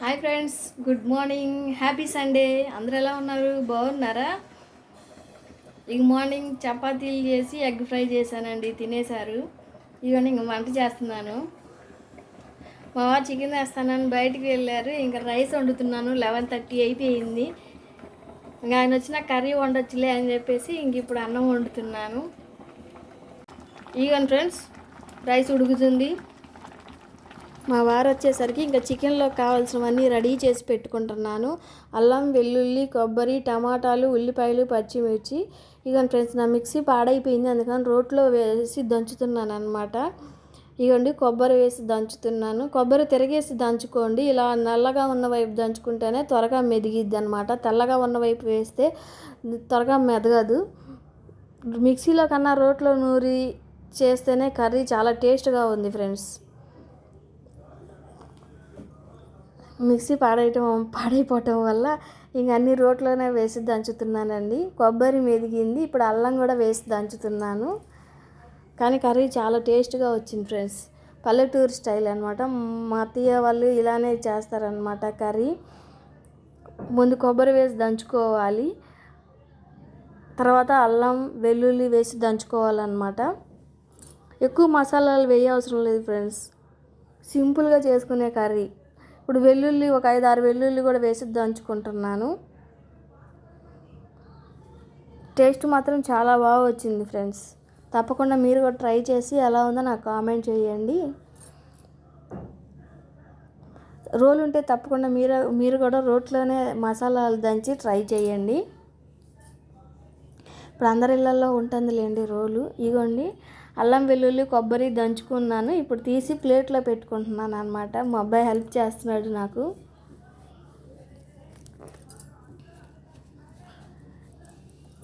Hi friends, good morning, happy Sunday. అందరూ ఎలా ఉన్నారు? బాగున్నారా? ఇక మార్నింగ్ చపాతీలు చేసి ఎగ్ ఫ్రై చేశానండి, తినేశారు. ఇవన్నీ ఇంక వంట చేస్తున్నాను. మా వారు చికెన్ వేస్తానని బయటికి వెళ్ళారు. ఇంకా రైస్ వండుతున్నాను. 11:30 అయిపోయింది. ఇంకా ఆయన వచ్చిన కర్రీ వండొచ్చులే అని చెప్పేసి ఇంక ఇప్పుడు అన్నం వండుతున్నాను. ఇగోండి ఫ్రెండ్స్, రైస్ ఉడుకుతుంది. మా వారు వచ్చేసరికి ఇంకా చికెన్లో కావాల్సినవన్నీ రెడీ చేసి పెట్టుకుంటున్నాను. అల్లం, వెల్లుల్లి, కొబ్బరి, టమాటాలు, ఉల్లిపాయలు, పచ్చిమిర్చి. ఇగోండి ఫ్రెండ్స్, నా మిక్సీ పాడైపోయింది, అందుకని రోట్లో వేసి దంచుతున్నాను అనమాట. ఇగోండి కొబ్బరి వేసి దంచుతున్నాను. కొబ్బరి తిరగేసి దంచుకోండి. ఇలా నల్లగా ఉన్న వైపు దంచుకుంటేనే త్వరగా మెదిగిద్ది అనమాట. తెల్లగా ఉన్న వైపు వేస్తే త్వరగా మెదగదు. మిక్సీలో కన్నా రోట్లో నూరి చేస్తేనే కర్రీ చాలా టేస్ట్గా ఉంది ఫ్రెండ్స్. మిక్సీ పాడైపోవటం వల్ల ఇంక అన్ని రోట్లోనే వేసి దంచుతున్నానండి. కొబ్బరి మెదిగింది, ఇప్పుడు అల్లం కూడా వేసి దంచుతున్నాను. కానీ కర్రీ చాలా టేస్ట్గా వచ్చింది ఫ్రెండ్స్. పల్లెటూరు స్టైల్ అనమాట. మా అత్తయ్య వాళ్ళు ఇలానే చేస్తారనమాట కర్రీ. ముందు కొబ్బరి వేసి దంచుకోవాలి, తర్వాత అల్లం, వెల్లుల్లి వేసి దంచుకోవాలన్నమాట. ఎక్కువ మసాలాలు వేయవసరం లేదు ఫ్రెండ్స్, సింపుల్గా చేసుకునే కర్రీ. ఇప్పుడు వెల్లుల్లి ఒక 5-6 వెల్లుల్లి కూడా వేసి దంచుకుంటున్నాను. టేస్ట్ మాత్రం చాలా బాగా వచ్చింది ఫ్రెండ్స్. తప్పకుండా మీరు కూడా ట్రై చేసి ఎలా ఉందో నాకు కామెంట్ చేయండి. రోలు ఉంటే తప్పకుండా మీరు కూడా రోట్లోనే మసాలాలు దంచి ట్రై చేయండి. ఇప్పుడు అందరి ఇళ్ళల్లో ఉంటుందిలేండి రోలు. ఇగోండి అల్లం, వెల్లుల్లి, కొబ్బరి దంచుకున్నాను. ఇప్పుడు తీసి ప్లేట్లో పెట్టుకుంటున్నాను అనమాట. మా అబ్బాయి హెల్ప్ చేస్తున్నాడు నాకు.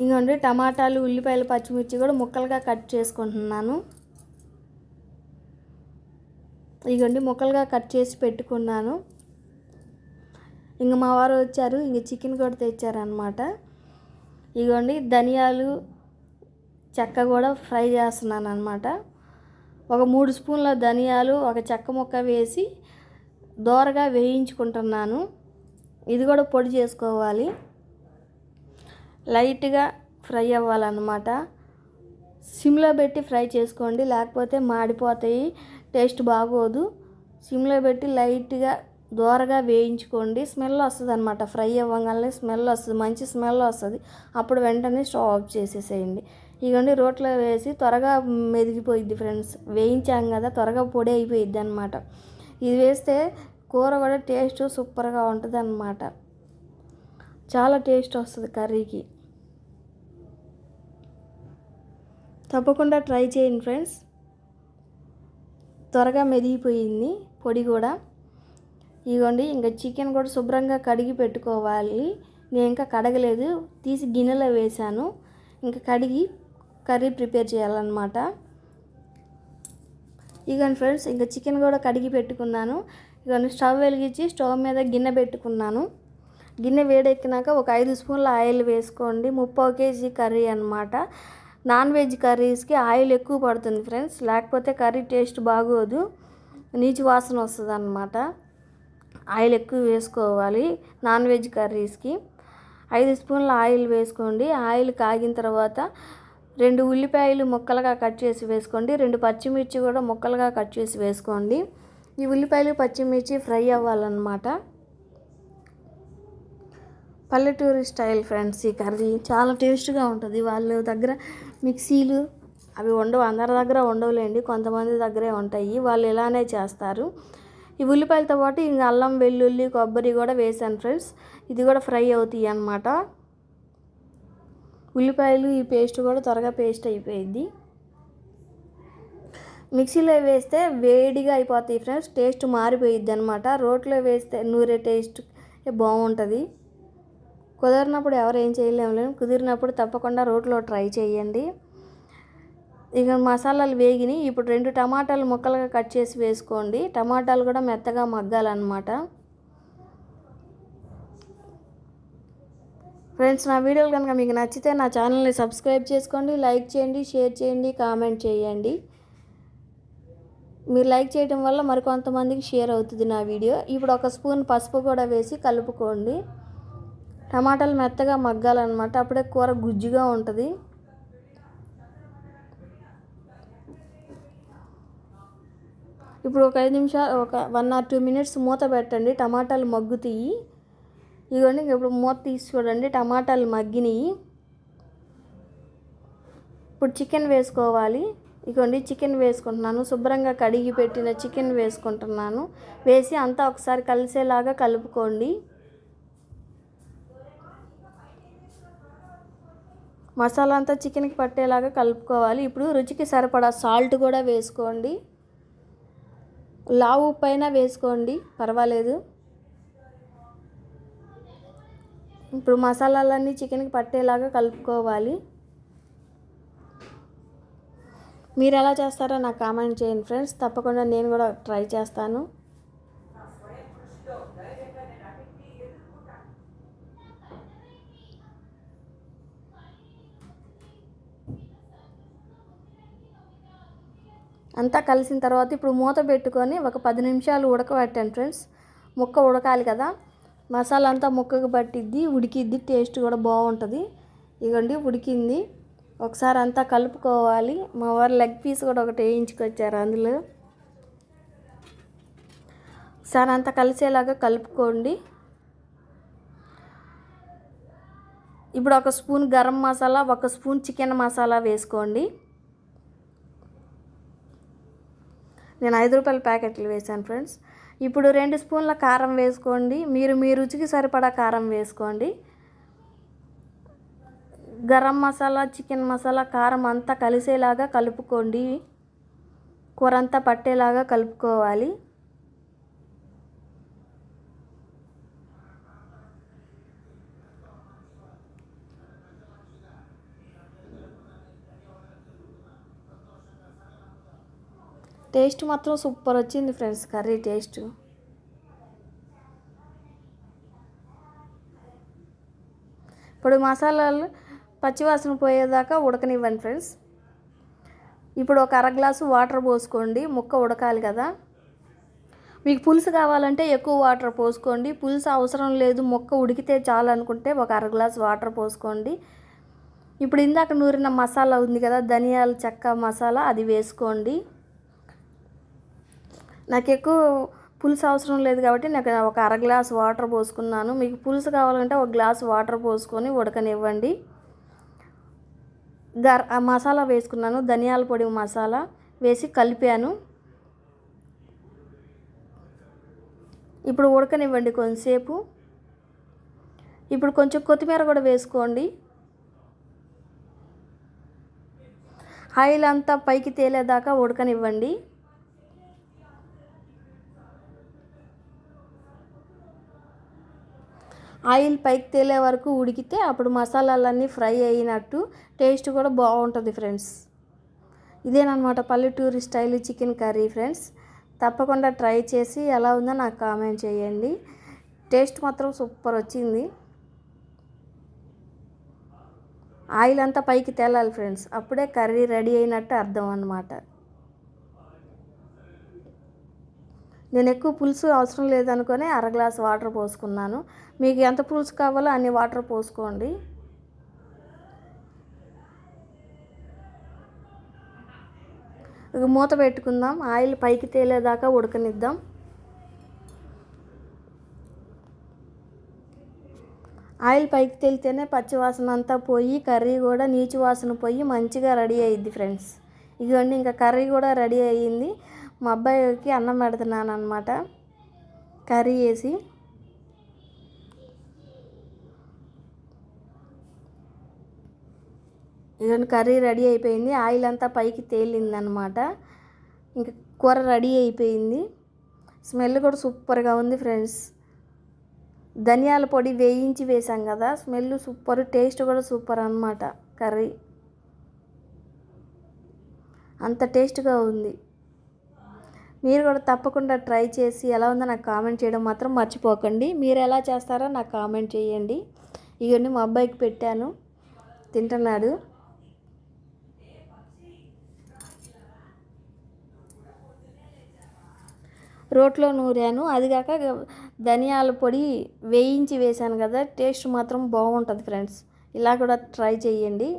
ఇంకోండి టమాటాలు, ఉల్లిపాయలు, పచ్చిమిర్చి కూడా ముక్కలుగా కట్ చేసుకుంటున్నాను. ఇగోండి ముక్కలుగా కట్ చేసి పెట్టుకున్నాను. ఇంక మా వారు వచ్చారు, ఇంక చికెన్ కూడా తెచ్చారనమాట. ఇగోండి ధనియాలు, చెక్క కూడా ఫ్రై చేస్తున్నాను అనమాట. ఒక 3 స్పూన్ల ధనియాలు, ఒక చెక్క ముక్క వేసి దోరగా వేయించుకుంటున్నాను. ఇది కూడా పొడి చేసుకోవాలి, లైట్గా ఫ్రై అవ్వాలన్నమాట. సిమ్లో పెట్టి ఫ్రై చేసుకోండి, లేకపోతే మాడిపోతాయి, టేస్ట్ బాగోదు. సిమ్లో పెట్టి లైట్గా దోరగా వేయించుకోండి. స్మెల్ వస్తుంది అనమాట. ఫ్రై అవ్వగానే స్మెల్ వస్తుంది, మంచి స్మెల్ వస్తుంది. అప్పుడు వెంటనే స్టవ్ ఆఫ్ చేసేసేయండి. ఇవన్నీ రోట్లో వేసి త్వరగా మెదిగిపోయిద్ది ఫ్రెండ్స్. వేయించాం కదా, త్వరగా పొడి అయిపోయిద్ది అనమాట. ఇది వేస్తే కూర కూడా టేస్ట్ సూపర్గా ఉంటుంది అన్నమాట. చాలా టేస్ట్ వస్తుంది కర్రీకి. తప్పకుండా ట్రై చేయండి ఫ్రెండ్స్. త్వరగా మెదిగిపోయింది పొడి కూడా. ఇదిగోండి ఇంకా చికెన్ కూడా శుభ్రంగా కడిగి పెట్టుకోవాలి. నేను ఇంకా కడగలేదు, తీసి గిన్నెలో వేశాను. ఇంకా కడిగి కర్రీ ప్రిపేర్ చేయాలన్నమాట. ఇదిగోండి ఫ్రెండ్స్, ఇంకా చికెన్ కూడా కడిగి పెట్టుకున్నాను. ఇదిగోండి స్టవ్ వెలిగించి స్టవ్ మీద గిన్నె పెట్టుకున్నాను. గిన్నె వేడెక్కినాక ఒక 5 స్పూన్ల ఆయిల్ వేసుకోండి. 3/4 కేజీ కర్రీ అనమాట. నాన్ వెజ్ కర్రీస్కి ఆయిల్ ఎక్కువ పడుతుంది ఫ్రెండ్స్, లేకపోతే కర్రీ టేస్ట్ బాగోదు, నీచు వాసన వస్తుంది అన్నమాట. ఆయిల్ ఎక్కువ వేసుకోవాలి నాన్ వెజ్ కర్రీస్కి. 5 స్పూన్ల ఆయిల్ వేసుకోండి. ఆయిల్ కాగిన తర్వాత 2 ఉల్లిపాయలు ముక్కలుగా కట్ చేసి వేసుకోండి. 2 పచ్చిమిర్చి కూడా ముక్కలుగా కట్ చేసి వేసుకోండి. ఈ ఉల్లిపాయలు, పచ్చిమిర్చి ఫ్రై అవ్వాలన్నమాట. పల్లెటూరు స్టైల్ ఫ్రెండ్స్, ఈ కర్రీ చాలా టేస్ట్గా ఉంటుంది. వాళ్ళ దగ్గర మిక్సీలు అవి ఉండవు, అందరి దగ్గర ఉండవులేండి, కొంతమంది దగ్గరే ఉంటాయి. వాళ్ళు ఇలానే చేస్తారు. ఈ ఉల్లిపాయలతో పాటు ఇంకా అల్లం, వెల్లుల్లి, కొబ్బరి కూడా వేసాను ఫ్రెండ్స్. ఇది కూడా ఫ్రై అవుతాయి అన్నమాట. ఉల్లిపాయలు ఈ పేస్ట్ కూడా త్వరగా పేస్ట్ అయిపోయింది. మిక్సీలో వేస్తే వేడిగా అయిపోతాయి ఫ్రెండ్స్, టేస్ట్ మారిపోయిద్ది అనమాట. రోట్లో వేస్తే నూరే టేస్ట్ బాగుంటుంది. కుదిరినప్పుడు ఎవరు ఏం చేయలేము, కుదిరినప్పుడు తప్పకుండా రోట్లో ట్రై చేయండి. ఇక మసాలాలు వేగినాయి. ఇప్పుడు 2 టమాటాలు ముక్కలుగా కట్ చేసి వేసుకోండి. టమాటాలు కూడా మెత్తగా మగ్గాలన్నమాట. ఫ్రెండ్స్, నా వీడియోలు కనుక మీకు నచ్చితే నా ఛానల్ని సబ్స్క్రైబ్ చేసుకోండి, లైక్ చేయండి, షేర్ చేయండి, కామెంట్ చేయండి. మీరు లైక్ చేయడం వల్ల మరికొంతమందికి షేర్ అవుతుంది నా వీడియో. ఇప్పుడు ఒక స్పూన్ పసుపు కూడా వేసి కలుపుకోండి. టమాటాలు మెత్తగా మగ్గాలన్నమాట, అప్పుడే కూర గుజ్జుగా ఉంటుంది. ఇప్పుడు ఒక 5 నిమిషాలు, ఒక 1 or 2 minutes మూత పెట్టండి, టమాటాలు మగ్గుతాయి. ఇదిగోండి, ఇప్పుడు మూత తీసి చూడండి, టమాటాలు మగ్గినాయి. ఇప్పుడు చికెన్ వేసుకోవాలి. ఇదిగోండి, చికెన్ వేసుకుంటున్నాను. శుభ్రంగా కడిగి పెట్టిన చికెన్ వేసుకుంటున్నాను. వేసి అంతా ఒకసారి కలిసేలాగా కలుపుకోండి. మసాలా అంతా చికెన్కి పట్టేలాగా కలుపుకోవాలి. ఇప్పుడు రుచికి సరిపడా సాల్ట్ కూడా వేసుకోండి. లావు పైన వేసుకోండి, పర్వాలేదు. ఇప్పుడు మసాలాలన్నీ చికెన్కి పట్టేలాగా కలుపుకోవాలి. మీరు ఎలా చేస్తారో నాకు కామెంట్ చేయండి ఫ్రెండ్స్. తప్పకుండా నేను కూడా ట్రై చేస్తాను. అంతా కలిసిన తర్వాత ఇప్పుడు మూత పెట్టుకొని ఒక 10 నిమిషాలు ఉడకబెట్టండి ఫ్రెండ్స్. ముక్క ఉడకాలి కదా, మసాలా అంతా ముక్కకు పట్టిద్ది, ఉడికిద్ది, టేస్ట్ కూడా బాగుంటుంది. ఇదిగోండి, ఉడికింది. ఒకసారి అంతా కలుపుకోవాలి. మా వారు లెగ్ పీస్ కూడా ఒకటి వేయించుకొచ్చారు అందులో. ఒకసారి అంతా కలిసేలాగా కలుపుకోండి. ఇప్పుడు ఒక స్పూన్ గరం మసాలా, ఒక స్పూన్ చికెన్ మసాలా వేసుకోండి. నేను 5 రూపాయల ప్యాకెట్లు వేసాను ఫ్రెండ్స్. ఇప్పుడు 2 స్పూన్ల కారం వేసుకోండి. మీరు మీ రుచికి సరిపడా కారం వేసుకోండి. గరం మసాలా, చికెన్ మసాలా, కారం అంతా కలిసేలాగా కలుపుకోండి. కూర అంతా పట్టేలాగా కలుపుకోవాలి. టేస్ట్ మాత్రం సూపర్ వచ్చింది ఫ్రెండ్స్, కర్రీ టేస్ట్. ఇప్పుడు మసాలాలు పచ్చివాసన పోయేదాకా ఉడకనివ్వండి ఫ్రెండ్స్. ఇప్పుడు ఒక 1/2 గ్లాసు వాటర్ పోసుకోండి, ముక్క ఉడకాలి కదా. మీకు పులుసు కావాలంటే ఎక్కువ వాటర్ పోసుకోండి. పులుసు అవసరం లేదు, ముక్క ఉడికితే చాలు అనుకుంటే ఒక 1/2 గ్లాసు వాటర్ పోసుకోండి. ఇప్పుడు ఇందాక నూరిన మసాలా ఉంది కదా, ధనియాల చెక్క మసాలా, అది వేసుకోండి. నాకు ఎక్కువ పులుసు అవసరం లేదు కాబట్టి నాకు ఒక 1/2 గ్లాసు వాటర్ పోసుకున్నాను. మీకు పులుసు కావాలంటే 1 గ్లాసు వాటర్ పోసుకొని ఉడకనివ్వండి. మసాలా వేసుకున్నాను, ధనియాల పొడి మసాలా వేసి కలిపాను. ఇప్పుడు ఉడకనివ్వండి కొంచెంసేపు. ఇప్పుడు కొంచెం కొత్తిమీర కూడా వేసుకోండి. ఆయిల్ అంతా పైకి తేలేదాకా ఉడకనివ్వండి. ఆయిల్ పైకి తేలే వరకు ఉడికితే అప్పుడు మసాలాలన్నీ ఫ్రై అయినట్టు, టేస్ట్ కూడా బాగుంటుంది ఫ్రెండ్స్. ఇదేనమాట పల్లెటూరి స్టైల్ చికెన్ కర్రీ ఫ్రెండ్స్. తప్పకుండా ట్రై చేసి ఎలా ఉందో నాకు కామెంట్ చేయండి. టేస్ట్ మాత్రం సూపర్ వచ్చింది. ఆయిల్ అంతా పైకి తేలాలి ఫ్రెండ్స్, అప్పుడే కర్రీ రెడీ అయినట్టు అర్థం అన్నమాట. నేను ఎక్కువ పులుసు అవసరం లేదనుకొని 1/2 గ్లాసు వాటర్ పోసుకున్నాను. మీకు ఎంత పులుసు కావాలో అన్ని వాటర్ పోసుకోండి. ఇక మూత పెట్టుకుందాం, ఆయిల్ పైకి తేలేదాకా ఉడకనిద్దాం. ఆయిల్ పైకి తేలితేనే పచ్చివాసన అంతా పోయి కర్రీ కూడా నీచు వాసన పోయి మంచిగా రెడీ అయ్యిద్ది ఫ్రెండ్స్. ఇదిగోండి, ఇంకా కర్రీ కూడా రెడీ అయ్యింది. మా అబ్బాయికి అన్నం పెడుతున్నాను అన్నమాట, కర్రీ వేసి. ఇదిగోండి, కర్రీ రెడీ అయిపోయింది. ఆయిల్ అంతా పైకి తేలిందనమాట. ఇంకా కూర రెడీ అయిపోయింది. స్మెల్ కూడా సూపర్గా ఉంది ఫ్రెండ్స్. ధనియాల పొడి వేయించి వేసాం కదా, స్మెల్ సూపర్, టేస్ట్ కూడా సూపర్ అన్నమాట. కర్రీ అంత టేస్ట్గా ఉంది. మీరు కూడా తప్పకుండా ట్రై చేసి ఎలా ఉందో నాకు కామెంట్ చేయడం మాత్రం మర్చిపోకండి. మీరు ఎలా చేస్తారో నాకు కామెంట్ చేయండి. ఇవన్నీ మా అబ్బాయికి పెట్టాను, తింటున్నాడు. రోట్లో నూరాను. అది కాక ధనియాల పొడి వేయించి వేశాను కదా, టేస్ట్ మాత్రం బాగుంటుంది ఫ్రెండ్స్. ఇలా కూడా ట్రై చేయండి.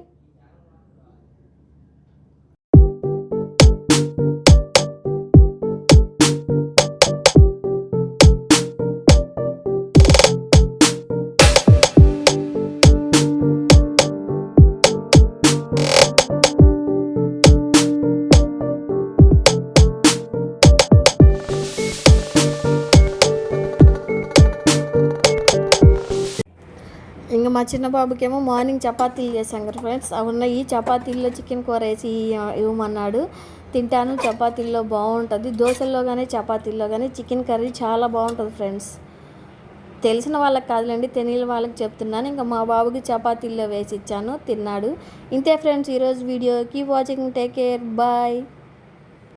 ఇంకా మా చిన్న బాబుకేమో మార్నింగ్ చపాతీలు చేశాం కదా ఫ్రెండ్స్, అవున్న ఈ చపాతీల్లో చికెన్ కూర వేసి ఇవ్వమన్నాడు. తింటాను, చపాతీల్లో బాగుంటుంది. దోశల్లో కానీ చపాతీల్లో కానీ చికెన్ కర్రీ చాలా బాగుంటుంది ఫ్రెండ్స్. తెలిసిన వాళ్ళకి కాదులేండి, తెలియని వాళ్ళకి చెప్తున్నాను. ఇంకా మా బాబుకి చపాతీల్లో వేసి ఇచ్చాను, తిన్నాడు. ఇంతే ఫ్రెండ్స్ ఈరోజు video. Keep watching, take care, bye.